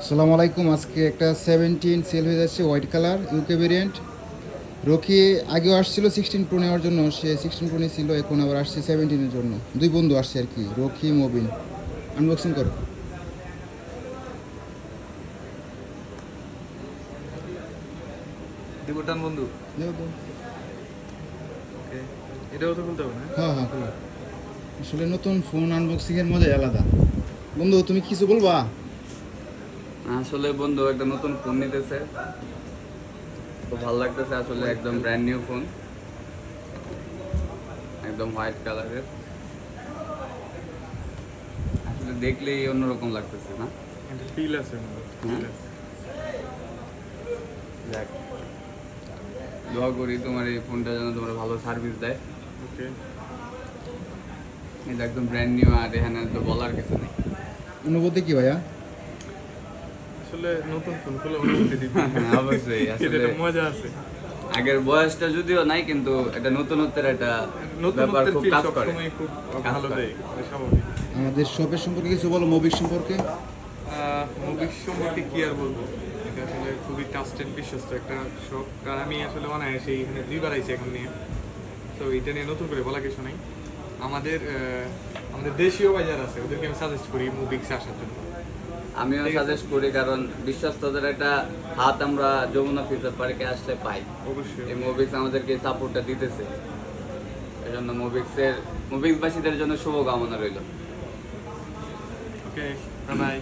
আসসালামু আলাইকুম। আজকে একটা 17 সেল হয়ে যাচ্ছে, white colour UK variant. Rocky আগেও আসছিল 16 প্রো নেওয়ার জন্য, সে 16 প্রো ছিল, এখন আবার আসছে 17-এর জন্য। দুই বন্ধু আসছে আর কি, রকি মবিন। আনবক্সিং করো। দেবটান বন্ধু। যাও তো। ওকে, এটাও তো খুলতে হবে না? হ্যাঁ হ্যাঁ, খোলো। আসলে নতুন ফোন আনবক্সিংয়ের মজাই আলাদা। বন্ধু, তুমি কিছু বলবা? আসলে বন্ধু একটা নতুন ফোন নিতেছে, খুব ভালো লাগতেছে। আসলে একদম ব্র্যান্ড নিউ ফোন, একদম হোয়াইট কালারের। আসলে দেখলেই অন্যরকম লাগতেছে না? এটা ফিল আছে বন্ধু, হ্যাঁ। feel আছে। যাক, দোয়া করি তোমার এই ফোনটা যেন তোমার ভালো সার্ভিস দেয়। ওকে, এটা একদম ব্র্যান্ড নিউ, আর এখানে তো বলার কিছু নেই। অনুভূতি কি ভাইয়া? আসলে নতুন ফোন খুলে অনুভূতি দিবি। হ্যাঁ, অবশ্যই। আসলে এটা মজা আছে। আগের বয়সটা যদিও নাই, কিন্তু এটা নতুনত্বের একটা ব্যাপার নতুনত্বের খুব ফিল কাজ করে। সবসময় খুব কাজ ভালো করে। দেয়, এটা স্বাভাবিক। আমাদের শপের সম্পর্কে কিছু বলো, মবিক সম্পর্কে। মুভির সম্পর্কে কি আর বলবো, এটা আসলে খুবই ট্রাস্টেড বিশ্বস্ত একটা শপ। কারণ আমি আসলে অনায়াসে এখানে দুইবার আইছি এখন নিয়ে, তো এটা নিয়ে নতুন করে বলা কিছু নাই। আমাদের আমাদের দেশীয় বাজার আছে, ওদেরকে আমি সাজেস্ট করি মুভিক্সে আসার জন্য। আমিও ঠিক আছে। সাজেস্ট করি, কারণ বিশ্বস্তদের একটা হাত আমরা যমুনা ফিউচার পার্কে আসলে পাই। অবশ্যই। এই মুভিক্স আমাদেরকে সাপোর্টটা দিতেছে, এই জন্য মুভিক্সবাসীদের জন্য শুভকামনা রইল। ওকে, বাই।